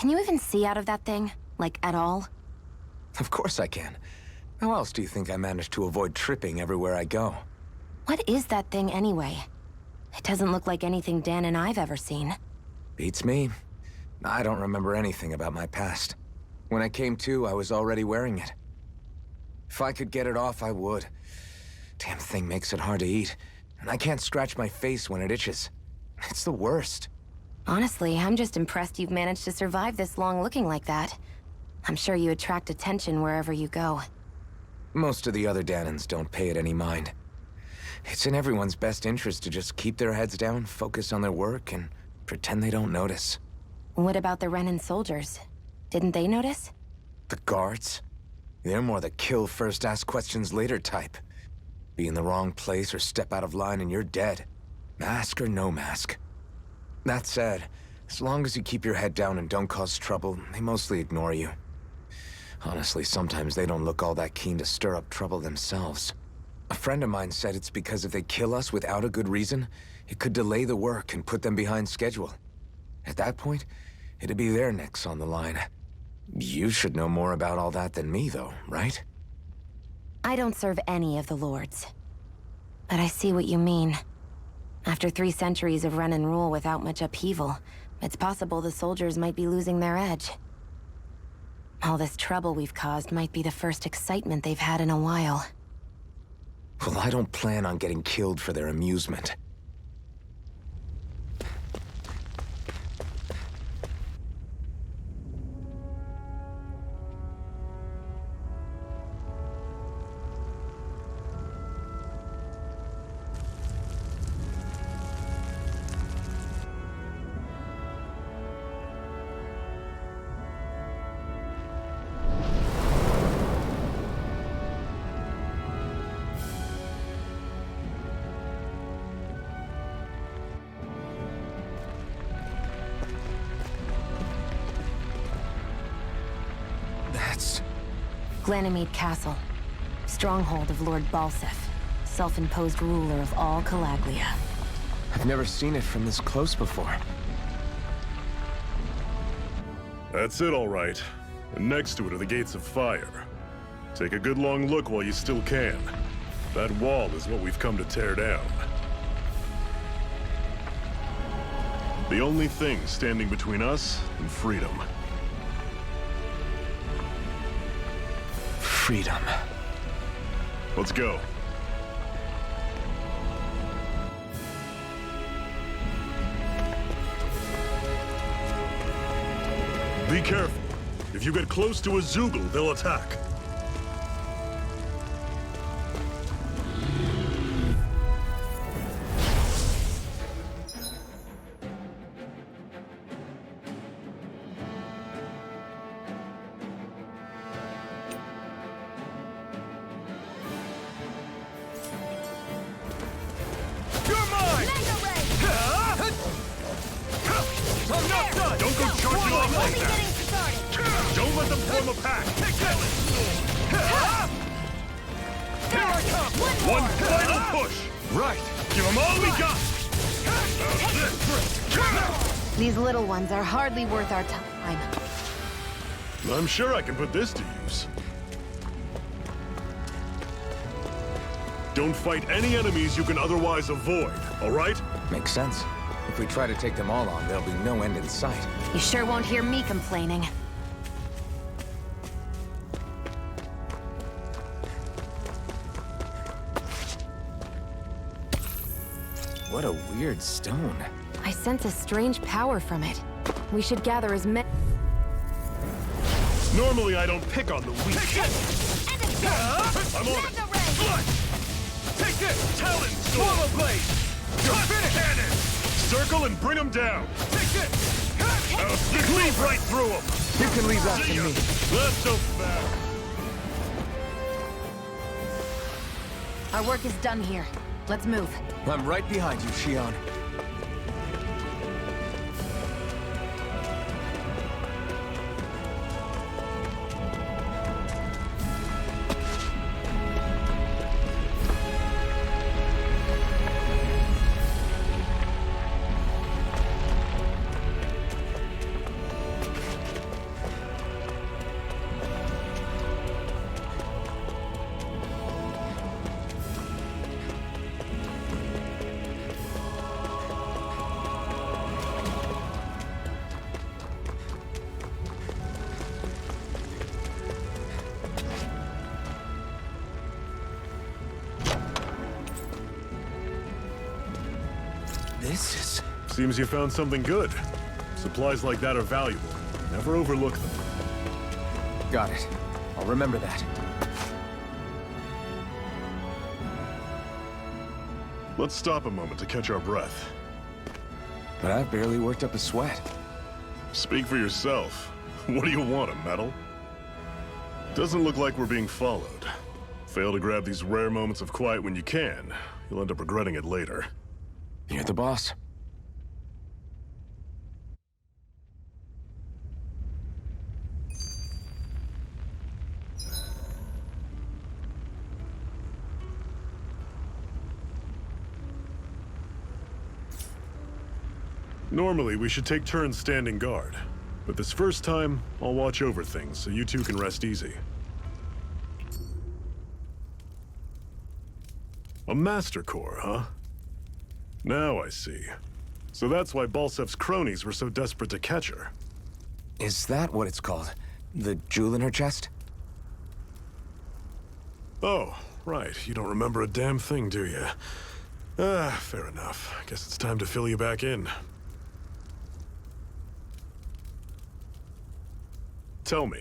Can you even see out of that thing? Like, at all? Of course I can. How else do you think I managed to avoid tripping everywhere I go? What is that thing anyway? It doesn't look like anything Dan and I've ever seen. Beats me. I don't remember anything about my past. When I came to, I was already wearing it. If I could get it off, I would. Damn thing makes it hard to eat, and I can't scratch my face when it itches. It's the worst. Honestly, I'm just impressed you've managed to survive this long looking like that. I'm sure you attract attention wherever you go. Most of the other Danans don't pay it any mind. It's in everyone's best interest to just keep their heads down, focus on their work, and pretend they don't notice. What about the Renan soldiers? Didn't they notice? The guards? They're more the kill first, ask questions later type. Be in the wrong place or step out of line and you're dead. Mask or no mask. That said, as long as you keep your head down and don't cause trouble, they mostly ignore you. Honestly, sometimes they don't look all that keen to stir up trouble themselves. A friend of mine said it's because if they kill us without a good reason, it could delay the work and put them behind schedule. At that point, it'd be their necks on the line. You should know more about all that than me, though, right? I don't serve any of the lords. But I see what you mean. After 3 centuries of Renan rule without much upheaval, it's possible the soldiers might be losing their edge. All this trouble we've caused might be the first excitement they've had in a while. Well, I don't plan on getting killed for their amusement. Glanimede Castle, stronghold of Lord Balseph, self-imposed ruler of all Calaglia. I've never seen it from this close before. That's it, all right. And next to it are the Gates of Fire. Take a good long look while you still can. That wall is what we've come to tear down. The only thing standing between us and freedom. Freedom. Let's go. Be careful. If you get close to a Zeugle, they'll attack. These little ones are hardly worth our time. I'm sure I can put this to use. Don't fight any enemies you can otherwise avoid, all right? Makes sense. If we try to take them all on, there'll be no end in sight. You sure won't hear me complaining. What a weird stone. I sense a strange power from it. We should gather as many... Normally I don't pick on the weak. I'm on it. Take this! Talon! Swallow blade! You're finished! Cannon! Circle and bring them down! Take this! Cleave right through them! You can leave that to me. That's so fast! Our work is done here. Let's move. I'm right behind you, Shionne. This is... Seems you found something good. Supplies like that are valuable. Never overlook them. Got it. I'll remember that. Let's stop a moment to catch our breath. But I've barely worked up a sweat. Speak for yourself. What do you want, a medal? Doesn't look like we're being followed. Fail to grab these rare moments of quiet when you can. You'll end up regretting it later. You're the boss. Normally, we should take turns standing guard. But this first time, I'll watch over things so you two can rest easy. A Master Core, huh? Now I see. So that's why Balsef's cronies were so desperate to catch her. Is that what it's called? The jewel in her chest? Oh, right. You don't remember a damn thing, do you? Fair enough. Guess it's time to fill you back in. Tell me,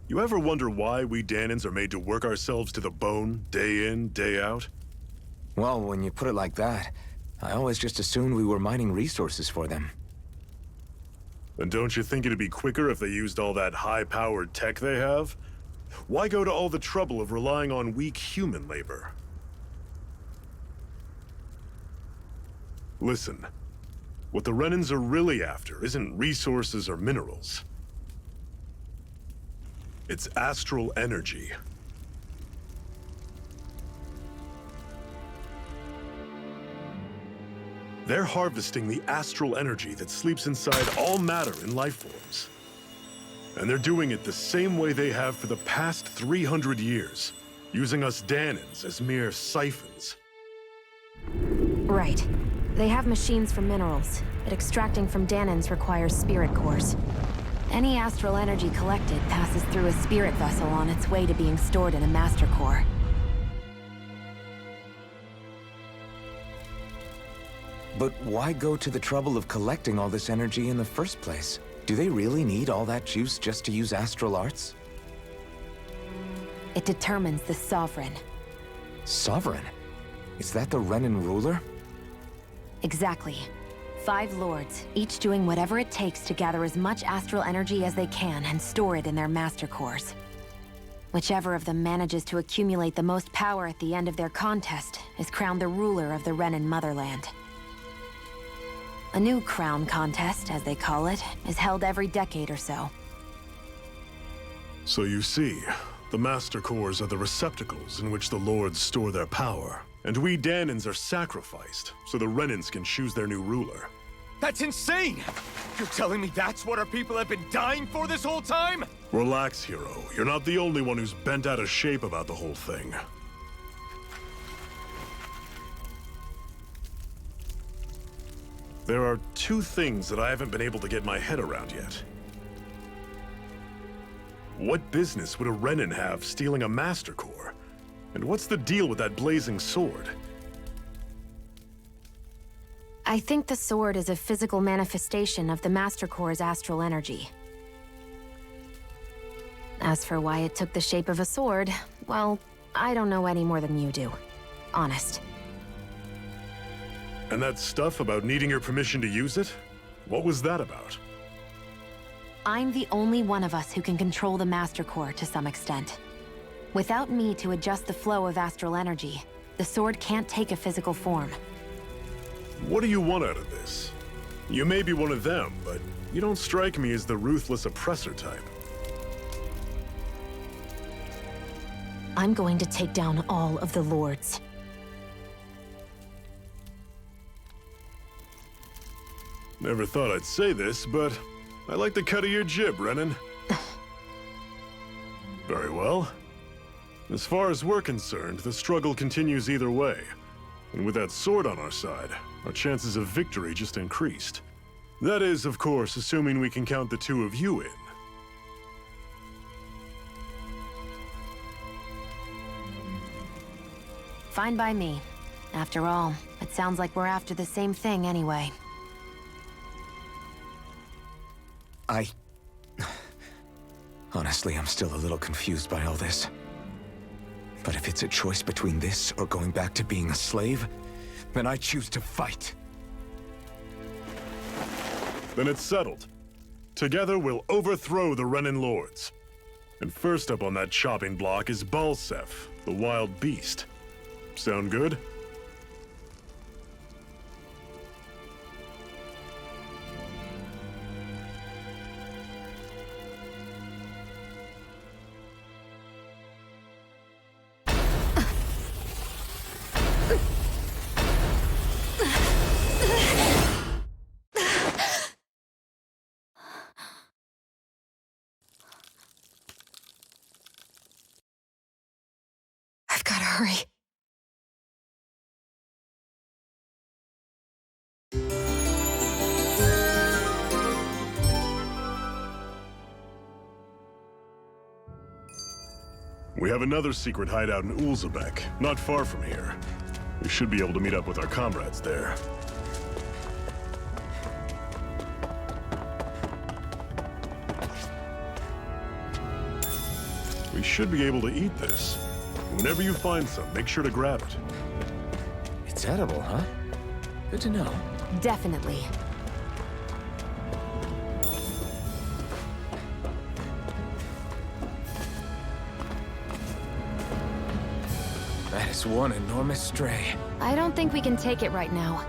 you ever wonder why we Dahnans are made to work ourselves to the bone, day in, day out? Well, when you put it like that, I always just assumed we were mining resources for them. And don't you think it'd be quicker if they used all that high-powered tech they have? Why go to all the trouble of relying on weak human labor? Listen, what the Renans are really after isn't resources or minerals. It's astral energy. They're harvesting the astral energy that sleeps inside all matter in life forms. And they're doing it the same way they have for the past 300 years, using us Dahnans as mere siphons. Right. They have machines for minerals, but extracting from Dahnans requires spirit cores. Any astral energy collected passes through a spirit vessel on its way to being stored in a master core. But why go to the trouble of collecting all this energy in the first place? Do they really need all that juice just to use astral arts? It determines the Sovereign. Sovereign? Is that the Renan ruler? Exactly. 5 lords, each doing whatever it takes to gather as much astral energy as they can and store it in their master cores. Whichever of them manages to accumulate the most power at the end of their contest is crowned the ruler of the Renan motherland. A new crown contest, as they call it, is held every decade or so. So you see, the Master Cores are the receptacles in which the Lords store their power. And we Dahnans are sacrificed, so the Renans can choose their new ruler. That's insane! You're telling me that's what our people have been dying for this whole time? Relax, hero. You're not the only one who's bent out of shape about the whole thing. There are 2 things that I haven't been able to get my head around yet. What business would a Renan have stealing a Master Core? And what's the deal with that blazing sword? I think the sword is a physical manifestation of the Master Core's astral energy. As for why it took the shape of a sword, well, I don't know any more than you do. Honest. And that stuff about needing your permission to use it? What was that about? I'm the only one of us who can control the Master Core to some extent. Without me to adjust the flow of astral energy, the sword can't take a physical form. What do you want out of this? You may be one of them, but you don't strike me as the ruthless oppressor type. I'm going to take down all of the lords. Never thought I'd say this, but I like the cut of your jib, Renan. Very well. As far as we're concerned, the struggle continues either way. And with that sword on our side, our chances of victory just increased. That is, of course, assuming we can count the 2 of you in. Fine by me. After all, a It sounds like we're after the same thing anyway. Honestly, I'm still a little confused by all this. But if it's a choice between this or going back to being a slave, then I choose to fight. Then it's settled. Together, we'll overthrow the Renan Lords. And first up on that chopping block is Balseph, the wild beast. Sound good? I've gotta hurry. We have another secret hideout in Ulzebek, not far from here. We should be able to meet up with our comrades there. We should be able to eat this. Whenever you find some, make sure to grab it. It's edible, huh? Good to know. Definitely. That is one enormous stray. I don't think we can take it right now.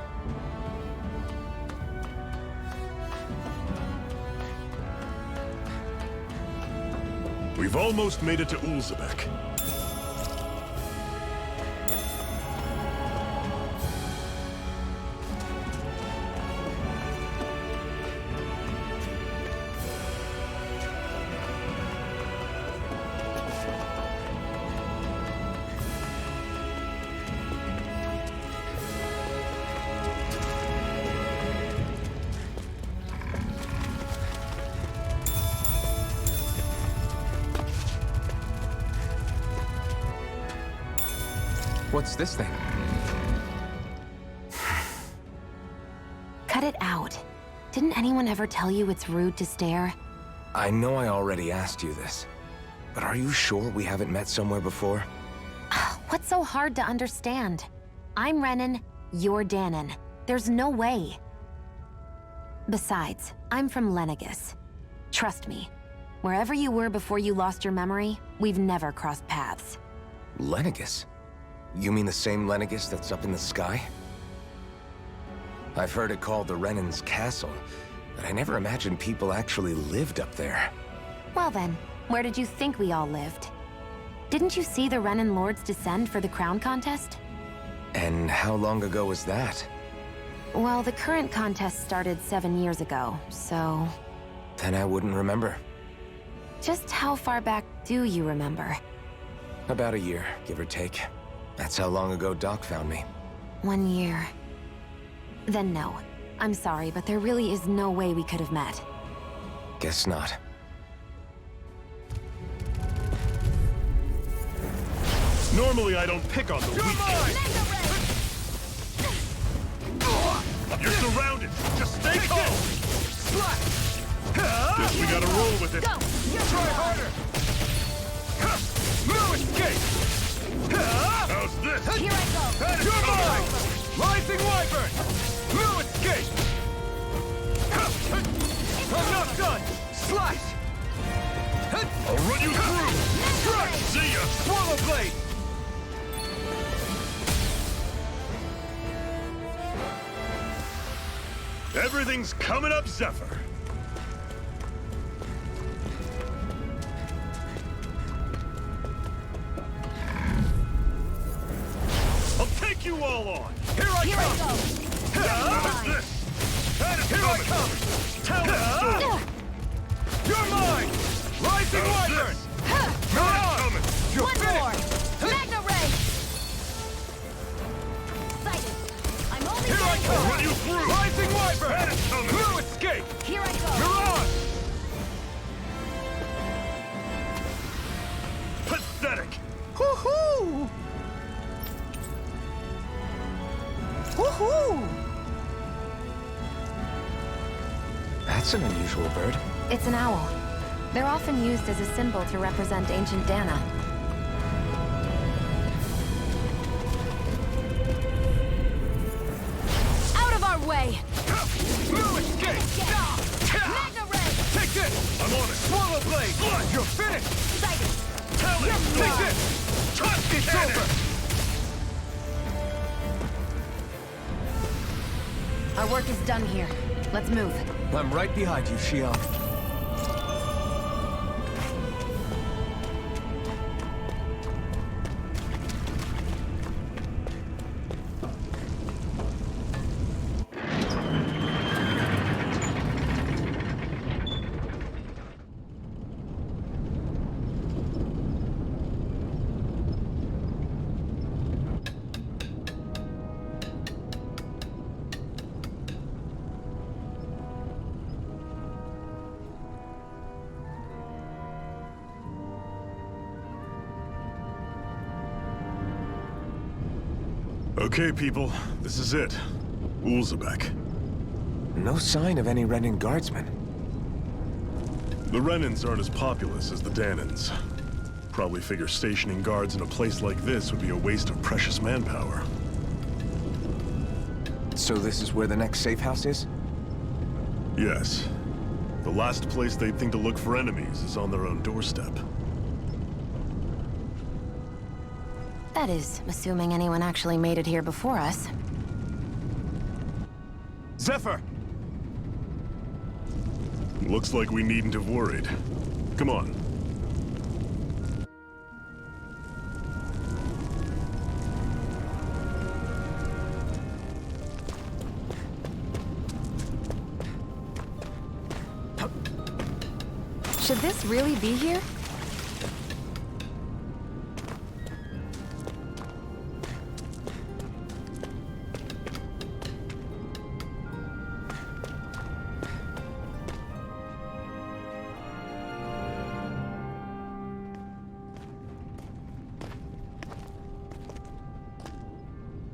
We've almost made it to Ulzebek. What's this thing? Cut it out. Didn't anyone ever tell you it's rude to stare? I know I already asked you this, but are you sure we haven't met somewhere before? What's so hard to understand? I'm Renan, you're Danon. There's no way. Besides, I'm from Lenegis. Trust me, wherever you were before you lost your memory, we've never crossed paths. Lenegis? You mean the same Lenegis that's up in the sky? I've heard it called the Renan's Castle, but I never imagined people actually lived up there. Well then, where did you think we all lived? Didn't you see the Renan Lords descend for the crown contest? And how long ago was that? Well, the current contest started 7 years ago, so... Then I wouldn't remember. Just how far back do you remember? About a year, give or take. That's how long ago Doc found me. 1 year. Then no. I'm sorry, but there really is no way we could have met. Guess not. Normally I don't pick on the weak. You're surrounded. Just stay calm. Guess we gotta roll with it. Try harder! No escape! How's this? Here I go! You're mine! Rising Wyvern! No escape! I'm not done! Slice! I'll run you through. See ya. Swallow Blade! Everything's coming up, Zephyr. I'll take you all on. Here I Here come! I go! How's this? That is Here I come! Tell the story. You're mine! Rising How's Wyvern! this? Mirage! Coming. You're One more! finished! Magna Ray! Sighted! I'm only Here I getting come! Run you through. Rising Wyvern! That is coming. No escape! Here I go! Mirage! Pathetic. Woohoo! Woohoo! Who? That's an unusual bird. It's an owl. They're often used as a symbol to represent ancient Dana. Out of our way! Blue escape! Mega ray! Take this! I'm on it! Swallow blade! You're finished! Sighted! Tell it! Take this! Trust it's over! Our work is done here. Let's move. I'm right behind you, Shion. Okay, people, this is it. Ulzebek. No sign of any Renan guardsmen. The Renans aren't as populous as the Danans. Probably figure stationing guards in a place like this would be a waste of precious manpower. So this is where the next safe house is? Yes. The last place they'd think to look for enemies is on their own doorstep. That is, assuming anyone actually made it here before us. Zephyr! Looks like we needn't have worried. Come on. Should this really be here?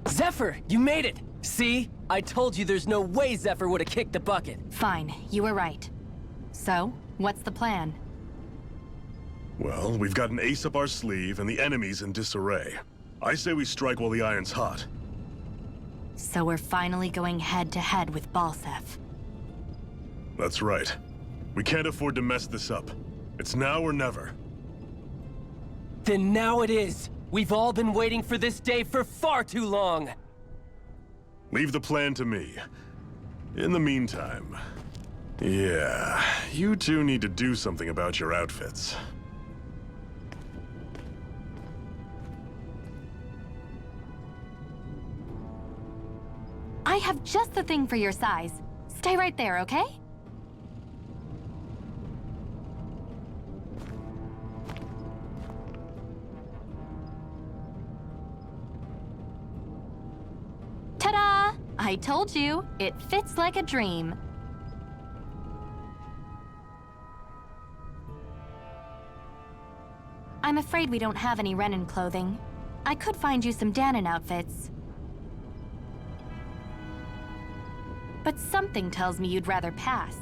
Zephyr, you made it! See? I told you there's no way Zephyr would have kicked the bucket. Fine, you were right. So, what's the plan? Well, we've got an ace up our sleeve and the enemy's in disarray. I say we strike while the iron's hot. So we're finally going head-to-head with Balseph. That's right. We can't afford to mess this up. It's now or never. Then now it is! We've all been waiting for this day for far too long! Leave the plan to me. In the meantime... Yeah, you two need to do something about your outfits. I have just the thing for your size. Stay right there, okay? Ta-da! I told you, it fits like a dream. I'm afraid we don't have any Renan clothing. I could find you some Danan outfits. But something tells me you'd rather pass.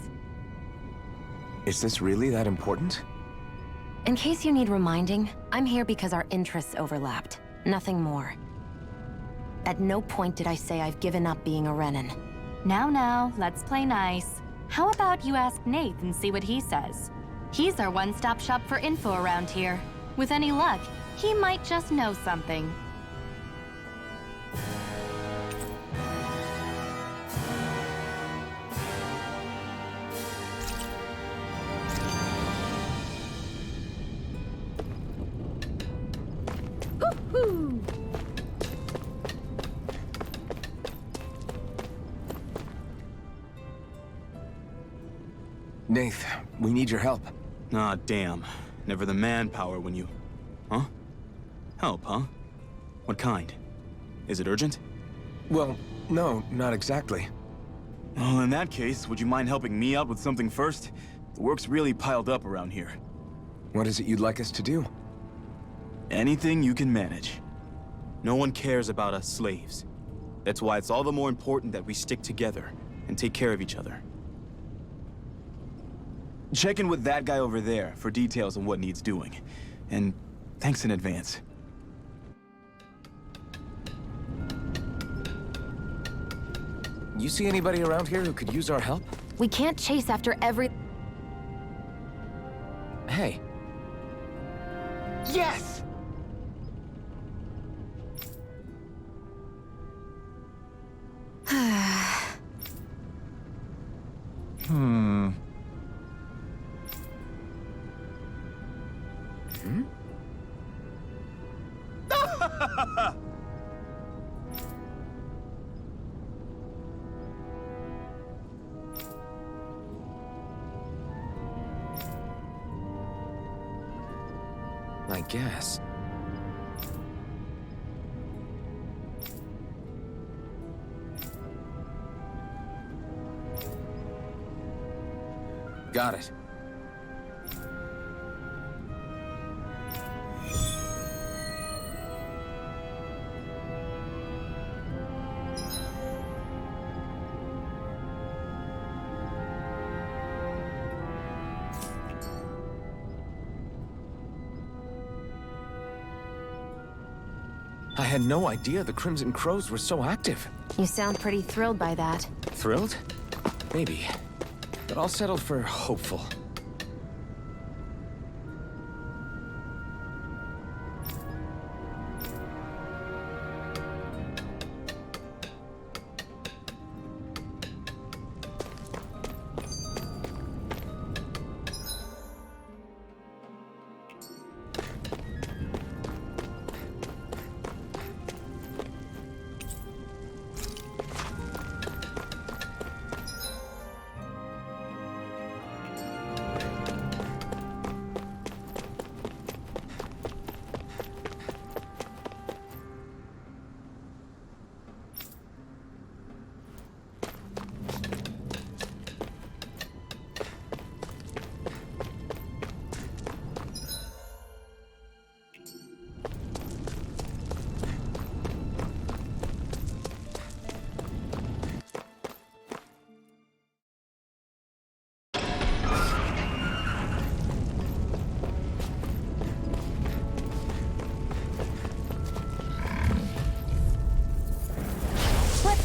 Is this really that important? In case you need reminding, I'm here because our interests overlapped. Nothing more. At no point did I say I've given up being a Renan. Now, let's play nice. How about you ask Nate and see what he says? He's our one-stop shop for info around here. With any luck, he might just know something. Woohoo! Nath, we need your help. Ah, damn. Never the manpower when you... Huh? Help, huh? What kind? Is it urgent? Well, no, not exactly. Well, in that case, would you mind helping me out with something first? The work's really piled up around here. What is it you'd like us to do? Anything you can manage. No one cares about us slaves. That's why it's all the more important that we stick together and take care of each other. Check in with that guy over there for details on what needs doing. And thanks in advance. You see anybody around here who could use our help? We can't chase after every... Hey. Yes! I guess. Got it. I had no idea the Crimson Crows were so active. You sound pretty thrilled by that. Thrilled? Maybe. But I'll settle for hopeful.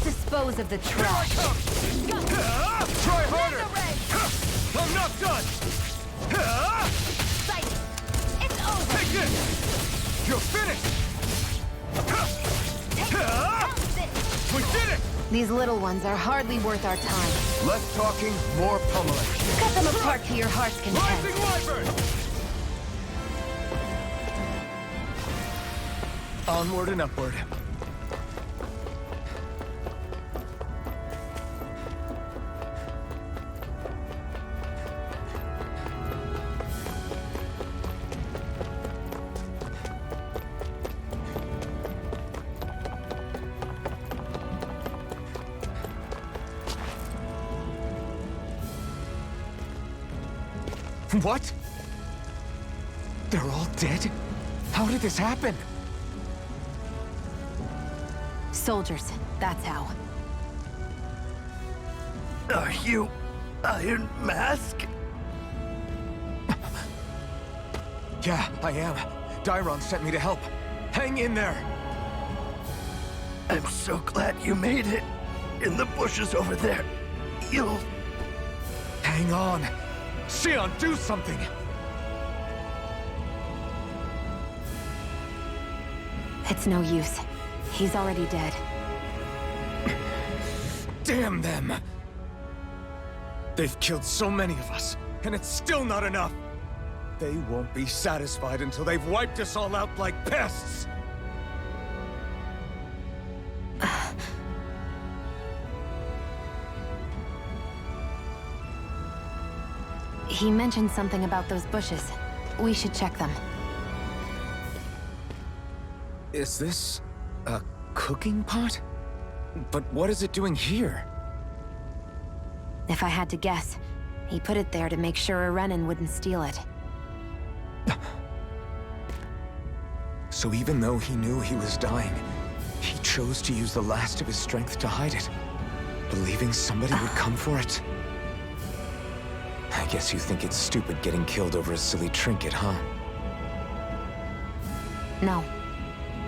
Dispose of the trash. Try harder! I'm not done! Sight. It's over. Take this! You're finished! We did it! These little ones are hardly worth our time. Less talking, more pummeling. Cut them apart to your heart's content. Rising Wyvern! Onward and upward. What? They're all dead? How did this happen? Soldiers, that's how. Are you Iron Mask? Yeah, I am. Dairon sent me to help. Hang in there! I'm so glad you made it. In the bushes over there. You'll... Hang on. Xion, do something! It's no use. He's already dead. Damn them! They've killed so many of us, and it's still not enough! They won't be satisfied until they've wiped us all out like pests! He mentioned something about those bushes. We should check them. Is this a cooking pot? But what is it doing here? If I had to guess, he put it there to make sure a Renan wouldn't steal it. So even though he knew he was dying, He chose to use the last of his strength to hide it, believing somebody would come for it. I guess you think it's stupid getting killed over a silly trinket, huh? No.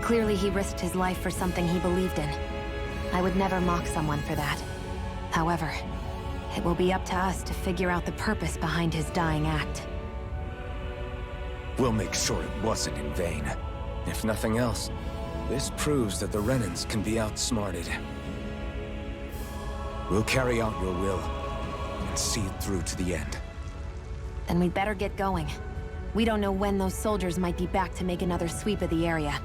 Clearly he risked his life for something he believed in. I would never mock someone for that. However, it will be up to us to figure out the purpose behind his dying act. We'll make sure it wasn't in vain. If nothing else, this proves that the Renans can be outsmarted. We'll carry out your will, and see it through to the end. Then we'd better get going. We don't know when those soldiers might be back to make another sweep of the area.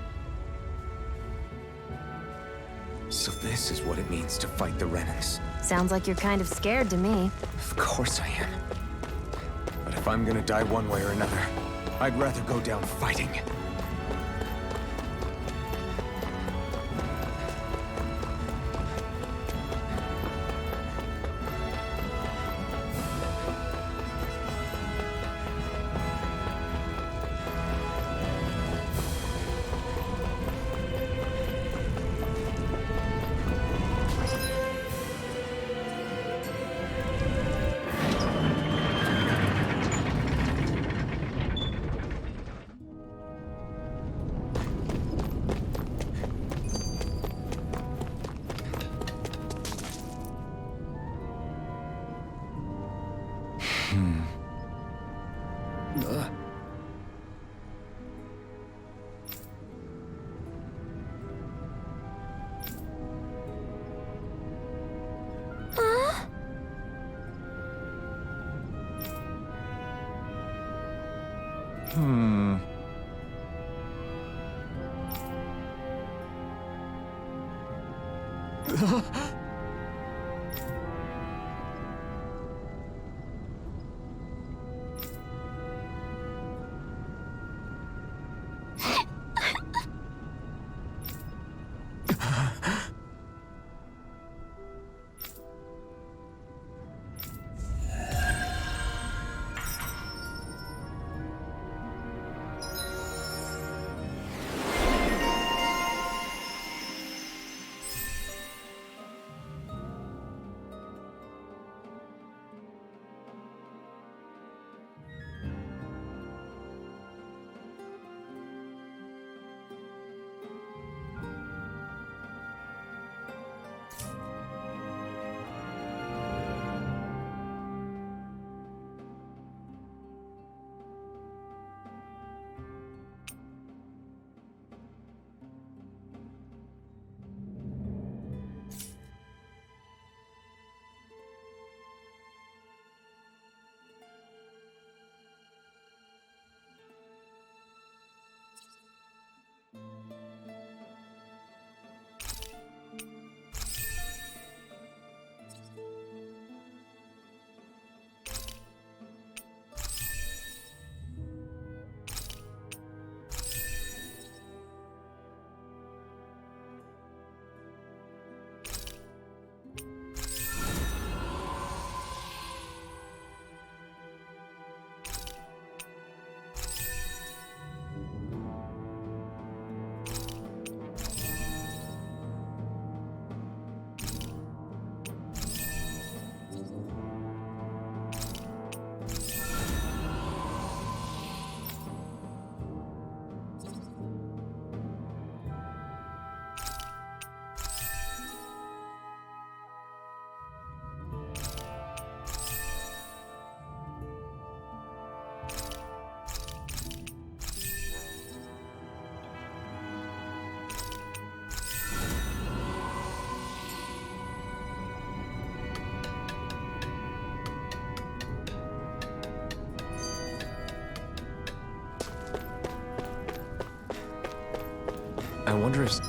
So this is what it means to fight the Renans. Sounds like you're kind of scared to me. Of course I am. But if I'm gonna die one way or another, I'd rather go down fighting. I wonder if...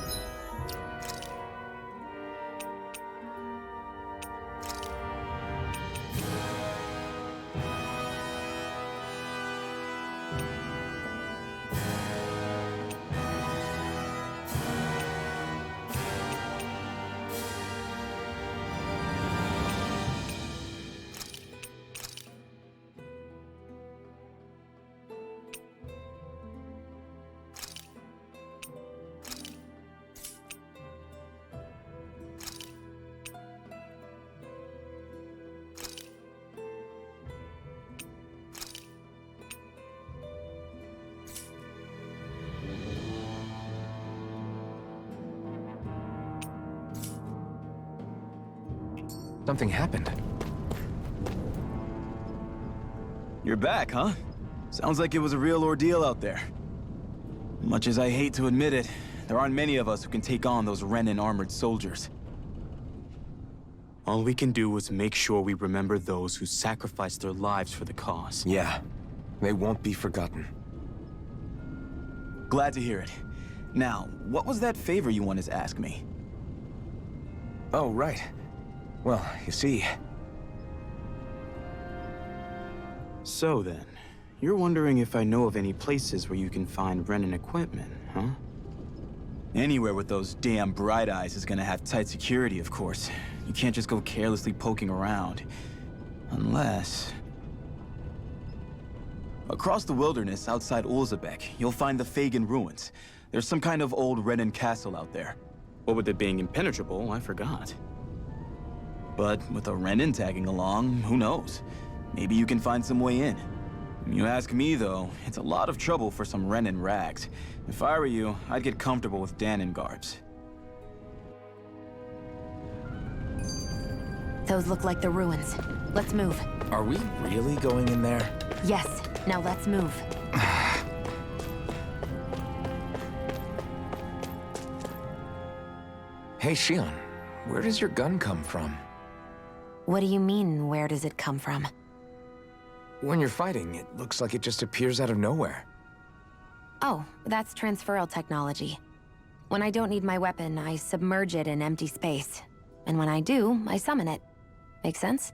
Something happened. You're back, huh? Sounds like it was a real ordeal out there. Much as I hate to admit it, there aren't many of us who can take on those Renan armored soldiers. All we can do is make sure we remember those who sacrificed their lives for the cause. Yeah, they won't be forgotten. Glad to hear it. Now, what was that favor you wanted to ask me? Oh, right. Well, you see... So then, you're wondering if I know of any places where you can find Renan equipment, huh? Anywhere with those damn bright eyes is gonna have tight security, of course. You can't just go carelessly poking around. Unless... Across the wilderness outside Ulzebek, you'll find the Fagin ruins. There's some kind of old Renan castle out there. What with it being impenetrable, I forgot. But with a Renan tagging along, who knows? Maybe you can find some way in. You ask me, though, it's a lot of trouble for some Renan rags. If I were you, I'd get comfortable with Danon garbs. Those look like the ruins. Let's move. Are we really going in there? Yes, now let's move. Hey, Shion, where does your gun come from? What do you mean, where does it come from? When you're fighting, it looks like it just appears out of nowhere. Oh, that's transferal technology. When I don't need my weapon, I submerge it in empty space. And when I do, I summon it. Make sense?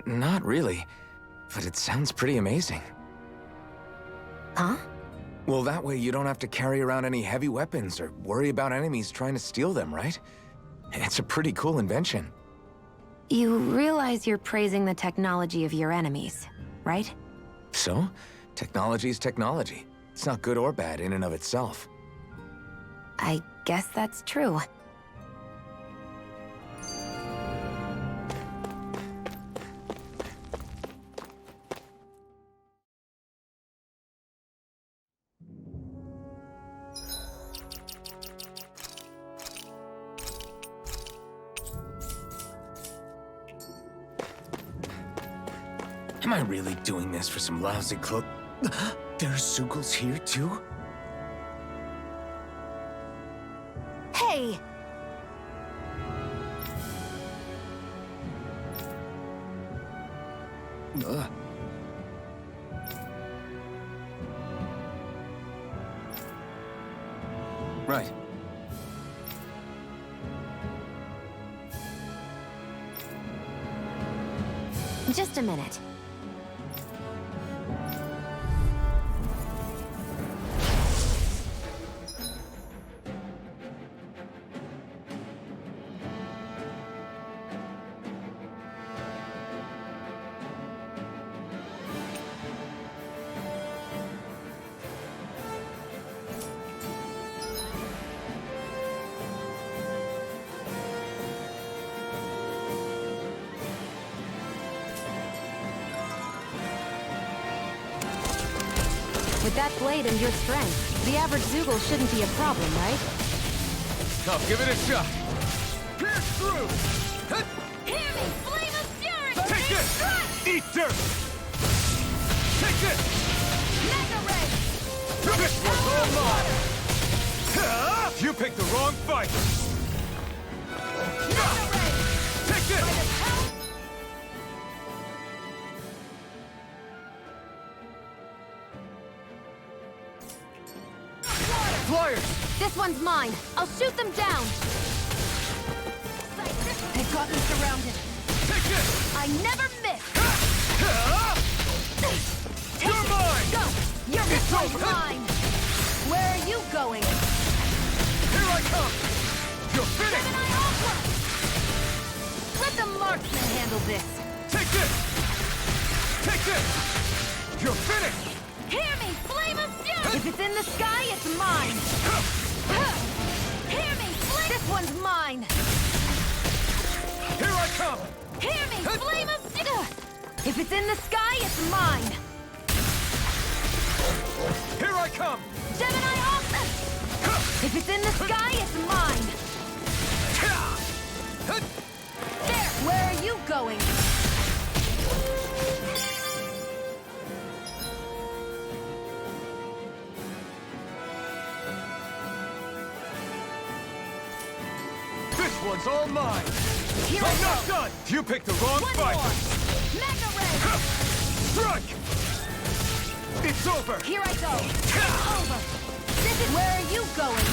Not really, but it sounds pretty amazing. Huh? Well, that way you don't have to carry around any heavy weapons or worry about enemies trying to steal them, right? It's a pretty cool invention. You realize you're praising the technology of your enemies, right? So, technology's technology. It's not good or bad in and of itself. I guess that's true. Am I really doing this for some lousy cloak? There's Zeugles here, too? Hey! Right. Just a minute. With that blade and your strength, the average Zeugle shouldn't be a problem, right? Come, give it a shot. Pierce through! Hear me! Flame of fury! Take this! Eat dirt! Take this! Mega ray! This was all mine! You picked the wrong fight! Mega ray! Take this! Flyers! This one's mine. I'll shoot them down. They've got me surrounded. Take this! I never miss! You're mine! Go! You're It's this one's over. mine! Where are you going? Here I come! You're finished! Gemini Ultra! Let the marksman handle this! Take this! Take this! You're finished! Hear me! Flame of fury! If it's in the sky, it's mine. Hear me! Flame! This one's mine. Here I come! Hear me! Flame of fury! If it's in the sky, it's mine. Here I come! Gemini Ultra! If it's in the sky, it's mine. There! Where are you This one's all mine! Here I I'm go. not done! You picked the wrong One fight! more. Mega Ray. Strike! It's over! Here I go. It's over. This is where are you going?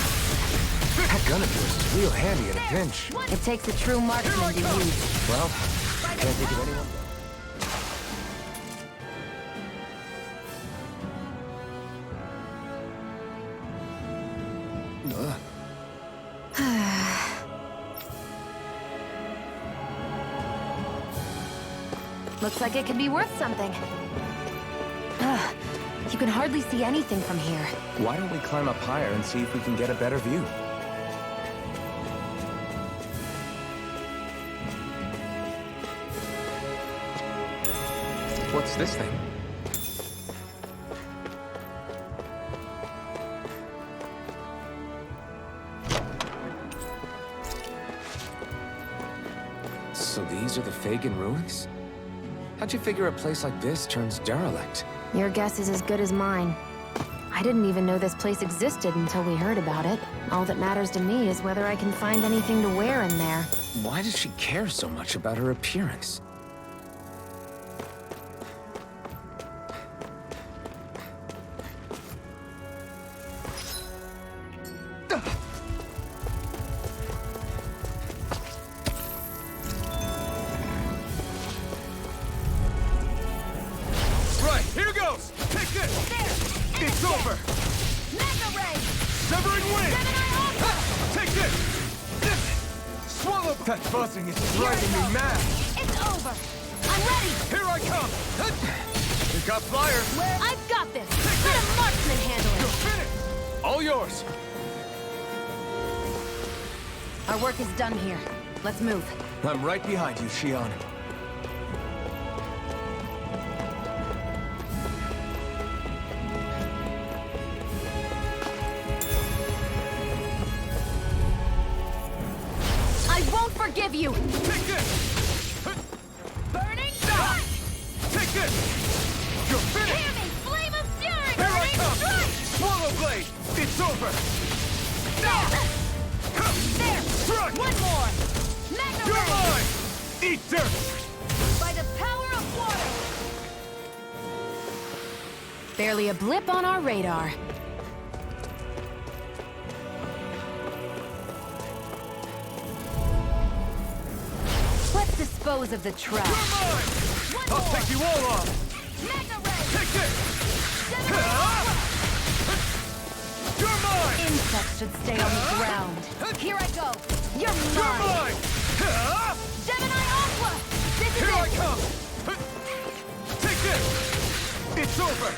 That gun of yours is real handy in a pinch. It takes a true marksman to use. Well, can't think of anyone. Looks like it could be worth something. Ugh, you can hardly see anything from here. Why don't we climb up higher and see if we can get a better view? What's this thing? So these are the Fagin ruins? How'd you figure a place like this turns derelict? Your guess is as good as mine. I didn't even know this place existed until we heard about it. All that matters to me is whether I can find anything to wear in there. Why does she care so much about her appearance? Right, here goes! Take this! There. It's over! Mega Ray. Severing wing! Gemini Ultra. Take this! Swallow! That buzzing is driving me mad! It's over. I'm ready. Here I come! We got flyers! I've got this. Let a marksman handle You're it. finished! All yours! Our work is done here. Let's move. I'm right behind you, Shion. I won't forgive you. Take this! Burning strike. Take this! You're finished! Hear me. Flame of fury. Here I Burning come! strike. Swallow blade! It's over! There. Strike! One more. Mega You're Ray. mine! Eat dirt! By the power of water. Barely a blip on our radar. Let's dispose of the trash. You're mine! One I'll more. take you all on! Mega Ray. Take this! Gemini Ultra. You're mine! Insects should stay on the ground. Here I go. You're You're mine. mine! Gemini Ultra. This is Here I it. come! Take this! It's over!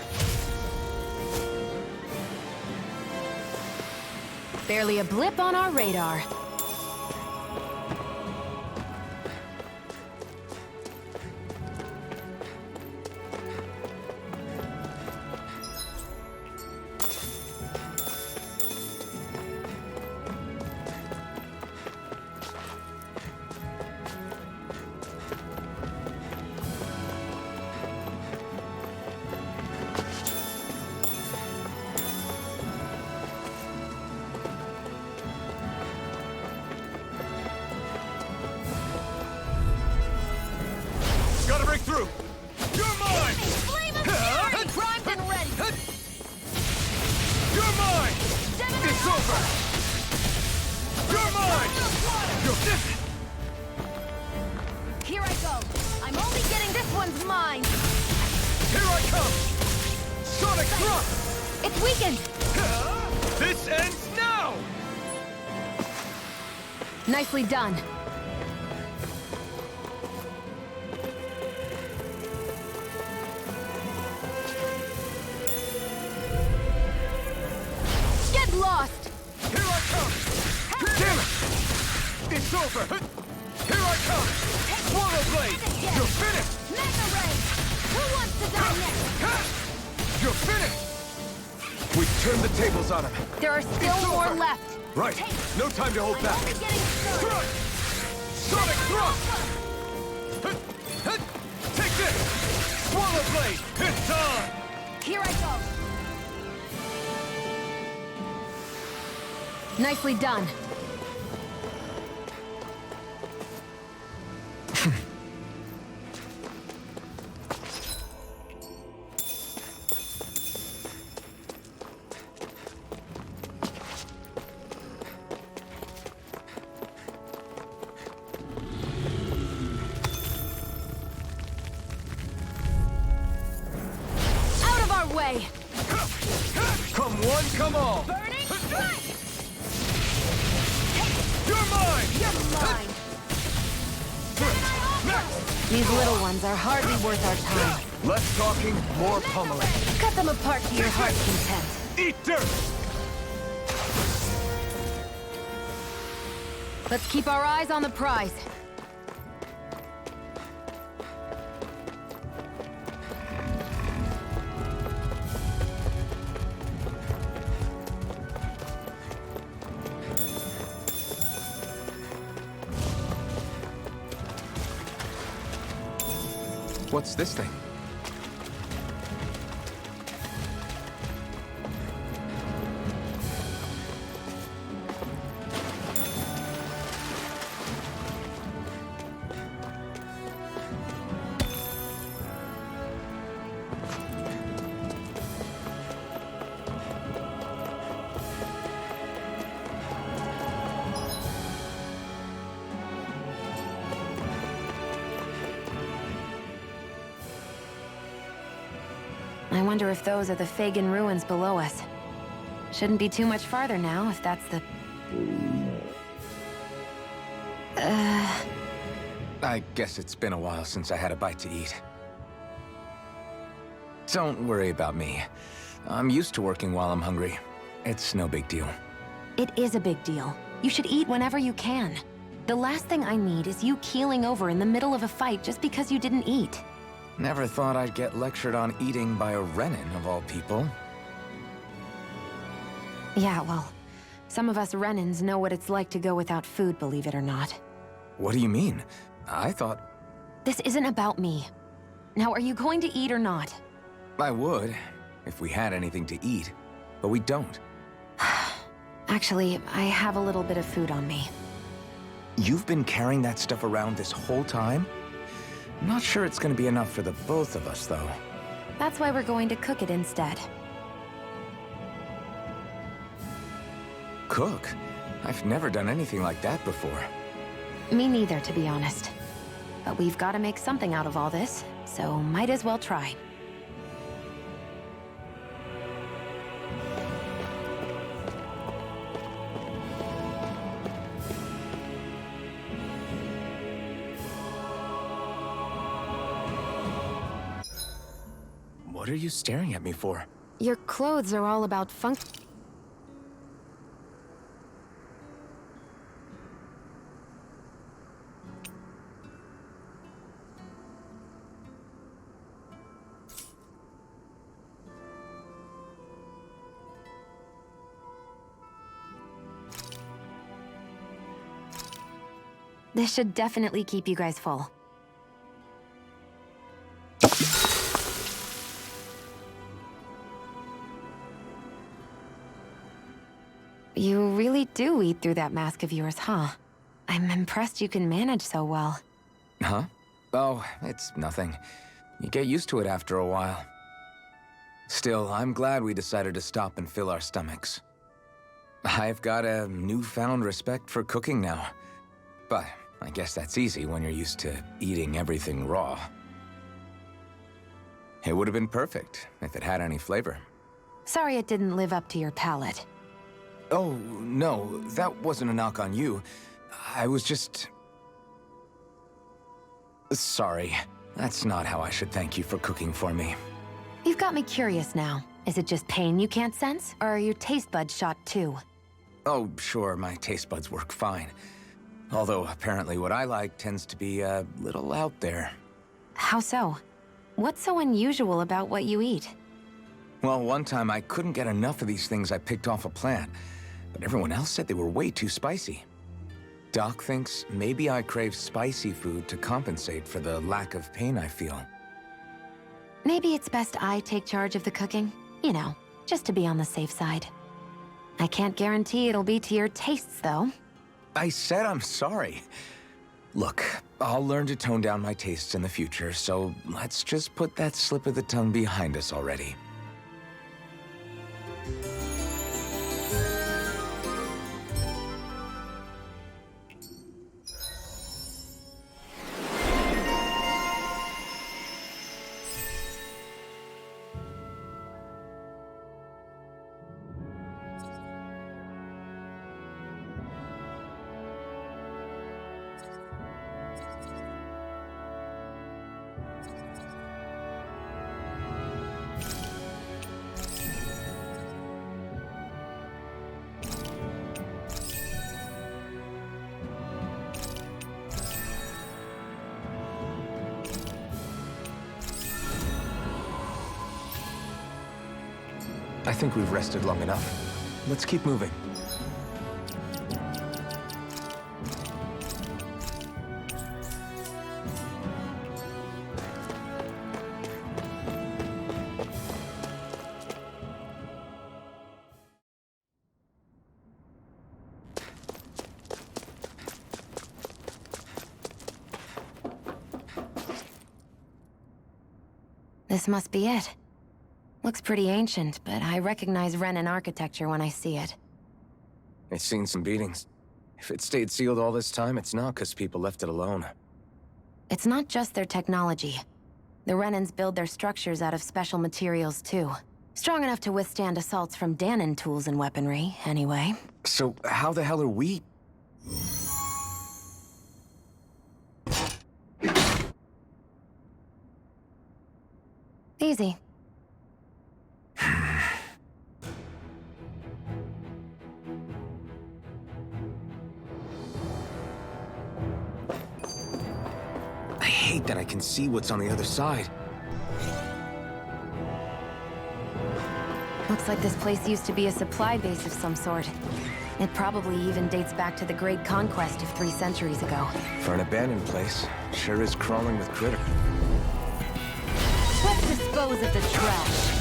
Barely a blip on our radar. Gotta break through! You're mine! Flame of fury. Primed and ready. You're mine! Gemini It's Ultra. over! You're mine! Power of water. You're Here I go. I'm only getting this one's mine. Here I come! Sonic thrust! It's weakened! This ends now! Nicely done. Get lost! Here I come! Damn it! It's over! Here I come! Swallow blade! You're finished! Mega Ray. Who wants to die next? You're finished! We've turned the tables on him. There are still It's more over. left. Right. No time to hold I'm back. only getting started. Strike! Sonic thrust! Take this! Swallow blade! It's on! Here I go. Nicely done. You're mine! These little ones are hardly worth our time. Less talking, more pummeling. Cut them apart to your heart's content. Eat dirt! Let's keep our eyes on the prize. What's this thing? I wonder if those are the Fagin ruins below us. Shouldn't be too much farther now, if that's the... I guess it's been a while since I had a bite to eat. Don't worry about me. I'm used to working while I'm hungry. It's no big deal. It is a big deal. You should eat whenever you can. The last thing I need is you keeling over in the middle of a fight just because you didn't eat. Never thought I'd get lectured on eating by a Renin, of all people. Yeah, well, some of us Renins know what it's like to go without food, believe it or not. What do you mean? I thought... This isn't about me. Now, are you going to eat or not? I would, if we had anything to eat. But we don't. Actually, I have a little bit of food on me. You've been carrying that stuff around this whole time? I'm not sure it's gonna be enough for the both of us, though. That's why we're going to cook it instead. Cook? I've never done anything like that before. Me neither, to be honest. But we've got to make something out of all this, so might as well try. What are you staring at me for? Your clothes are all about funk... This should definitely keep you guys full. You really do eat through that mask of yours, huh? I'm impressed you can manage so well. Huh? Oh, it's nothing. You get used to it after a while. Still, I'm glad we decided to stop and fill our stomachs. I've got a newfound respect for cooking now. But I guess that's easy when you're used to eating everything raw. It would have been perfect if it had any flavor. Sorry it didn't live up to your palate. Oh, no, that wasn't a knock on you. I was just... Sorry. That's not how I should thank you for cooking for me. You've got me curious now. Is it just pain you can't sense, or are your taste buds shot too? Oh, sure, my taste buds work fine. Although, apparently what I like tends to be a little out there. How so? What's so unusual about what you eat? Well, one time I couldn't get enough of these things I picked off a plant, but everyone else said they were way too spicy. Doc thinks maybe I crave spicy food to compensate for the lack of pain I feel. Maybe it's best I take charge of the cooking. You know, just to be on the safe side. I can't guarantee it'll be to your tastes, though. I said I'm sorry. Look, I'll learn to tone down my tastes in the future, so let's just put that slip of the tongue behind us already. think we've rested long enough. Let's keep moving. This must be it. Looks pretty ancient, but I recognize Renan architecture when I see it. It's seen some beatings. If it stayed sealed all this time, it's not because people left it alone. It's not just their technology. The Renans build their structures out of special materials, too. Strong enough to withstand assaults from Dahnan tools and weaponry, anyway. So how the hell are we... Easy. I hate that I can see what's on the other side. Looks like this place used to be a supply base of some sort. It probably even dates back to the Great Conquest of 3 centuries ago. For an abandoned place, sure is crawling with critter. Let's dispose of the trash.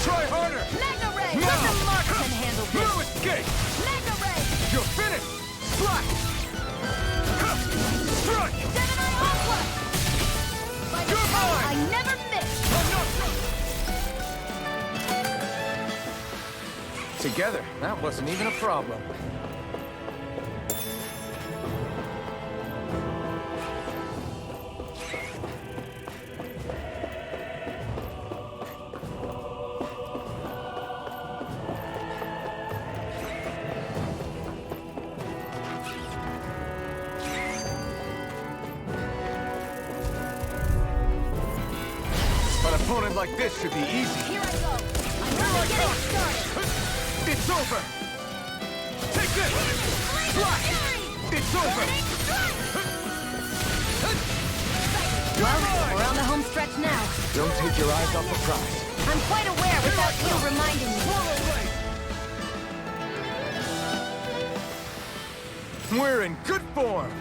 Try harder! Magna Ray! No! Let the marksman handle this! No escape! Magna Ray! You're finished! Slash! Strike! Gemini Aqua! By the You're power mine! I never miss! Together, that wasn't even a problem. An opponent like this should be easy. Here I go! I'm really getting started! It's over! Take this! Slash! It's over! Well, we're on the home stretch now. Don't take your eyes off the prize. I'm quite aware without you reminding me. We're in good form!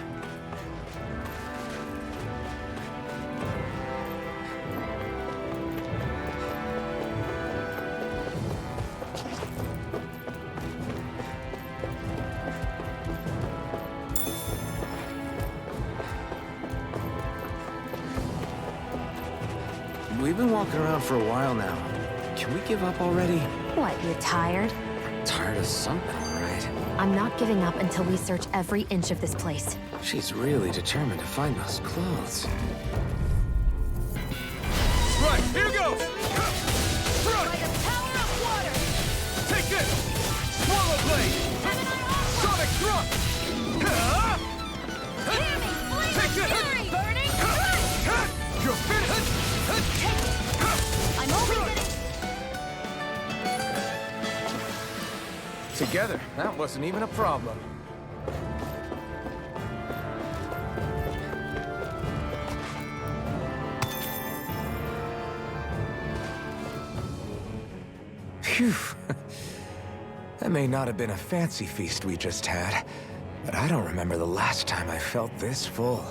We've been walking around for a while now. Can we give up already? What, you're tired? Tired of something, all right? I'm not giving up until we search every inch of this place. She's really determined to find those clothes. Right, here goes! By the power of water! Take this! Swallow blade! Sonic thrust! Hear me! Flame of fury! Burning strike! You're finished! I'm only getting... Together, that wasn't even a problem. Phew. That may not have been a fancy feast we just had, but I don't remember the last time I felt this full.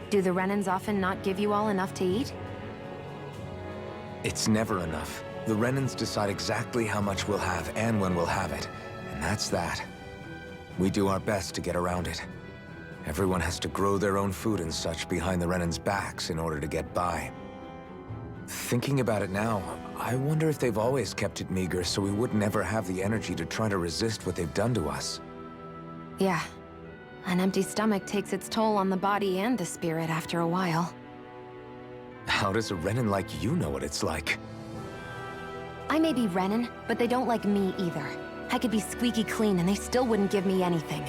Do the Renans often not give you all enough to eat? It's never enough. The Renans decide exactly how much we'll have and when we'll have it. And that's that. We do our best to get around it. Everyone has to grow their own food and such behind the Renans' backs in order to get by. Thinking about it now, I wonder if they've always kept it meager so we would never have the energy to try to resist what they've done to us. Yeah. An empty stomach takes its toll on the body and the spirit after a while. How does a Renan like you know what it's like? I may be Renan, but they don't like me either. I could be squeaky clean and they still wouldn't give me anything.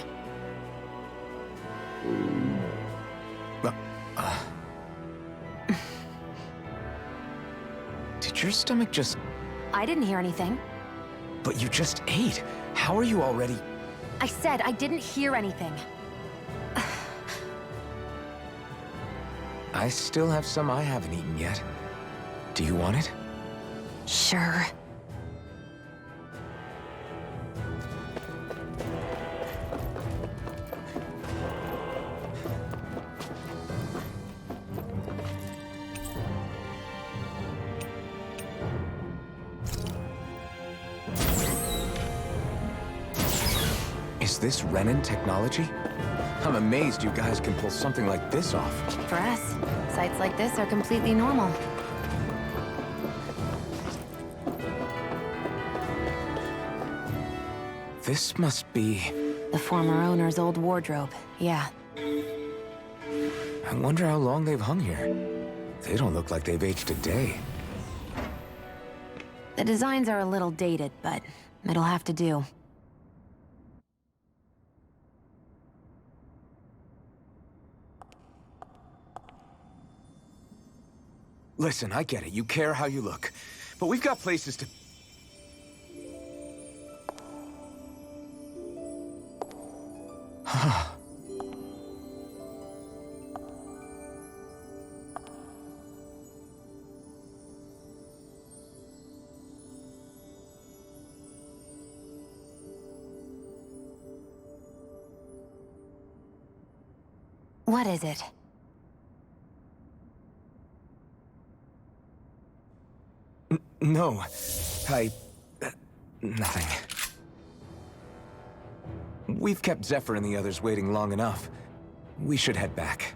Did your stomach just... I didn't hear anything. But you just ate. How are you already... I said I didn't hear anything. I still have some I haven't eaten yet. Do you want it? Sure. this Renin technology? I'm amazed you guys can pull something like this off. For us, sites like this are completely normal. This must be... The former owner's old wardrobe, yeah. I wonder how long they've hung here. They don't look like they've aged a day. The designs are a little dated, but it'll have to do. Listen, I get it. You care how you look. But we've got places to... What is it? No. Nothing. We've kept Zephyr and the others waiting long enough. We should head back.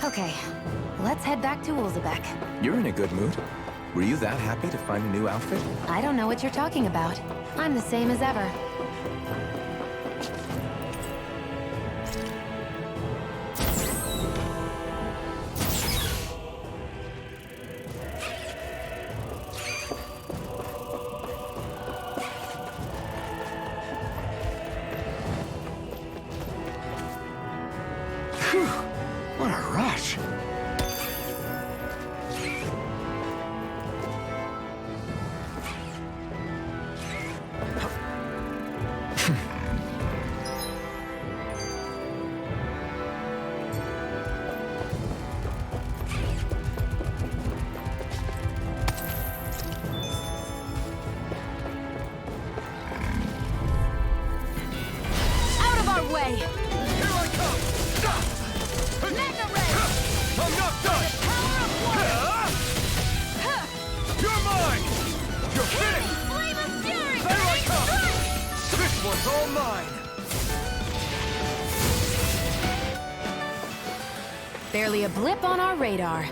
Okay, let's head back to Ulzebek. You're in a good mood. Were you that happy to find a new outfit? I don't know what you're talking about. I'm the same as ever. Phew! What a rush! Out of our way! Here I come! Magna Ray! I'm not done! Power of water! You're mine! You're finished! Flame of fury! There I come! Strike! This one's all mine! Barely a blip on our radar.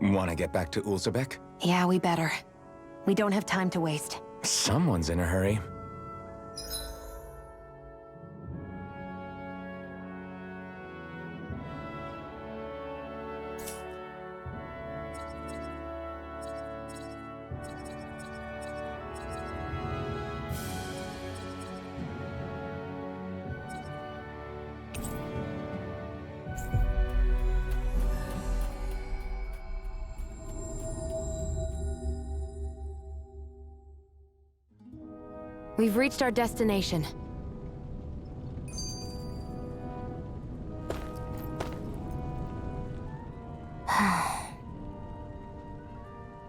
Want to get back to Ulzebek? Yeah, we better. We don't have time to waste. Someone's in a hurry. We've reached our destination.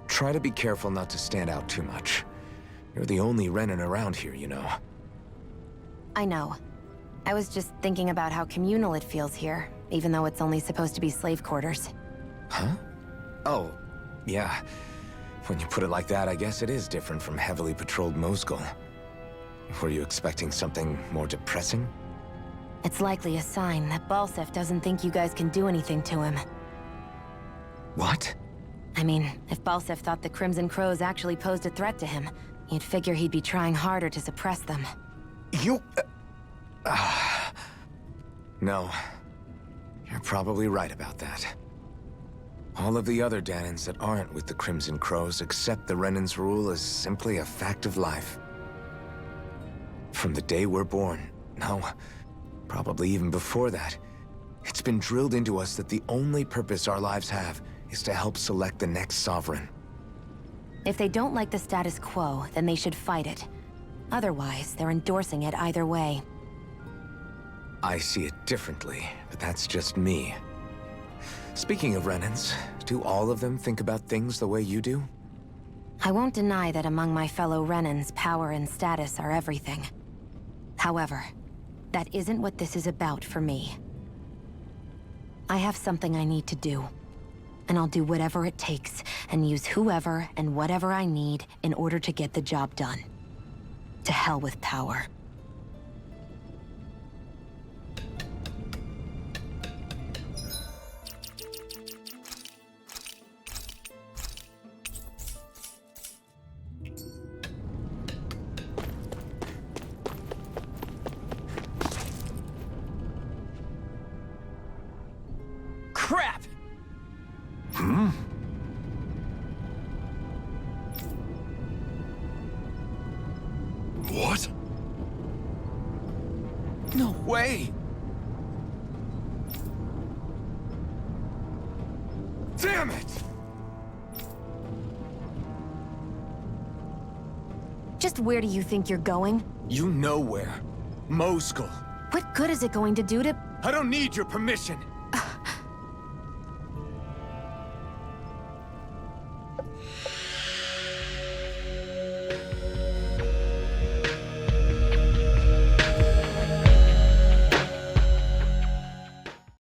Try to be careful not to stand out too much. You're the only Renin around here, you know. I know. I was just thinking about how communal it feels here, even though it's only supposed to be slave quarters. Huh? Oh, yeah. When you put it like that, I guess it is different from heavily patrolled Mosgul. Were you expecting something more depressing? It's likely a sign that Balsef doesn't think you guys can do anything to him. What? I mean, if Balsef thought the Crimson Crows actually posed a threat to him, you'd figure he'd be trying harder to suppress them. You... No. You're probably right about that. All of the other Dahnans that aren't with the Crimson Crows accept the Renan's rule as simply a fact of life. From the day we're born, no, probably even before that, it's been drilled into us that the only purpose our lives have is to help select the next sovereign. If they don't like the status quo, then they should fight it. Otherwise, they're endorsing it either way. I see it differently, but that's just me. Speaking of Renans, do all of them think about things the way you do? I won't deny that among my fellow Renans, power and status are everything. However, that isn't what this is about for me. I have something I need to do, and I'll do whatever it takes, and use whoever and whatever I need in order to get the job done. To hell with power. Crap! What? No way! Damn it! Just where do you think you're going? You know where. Moskull. What good is it going to do to... I don't need your permission.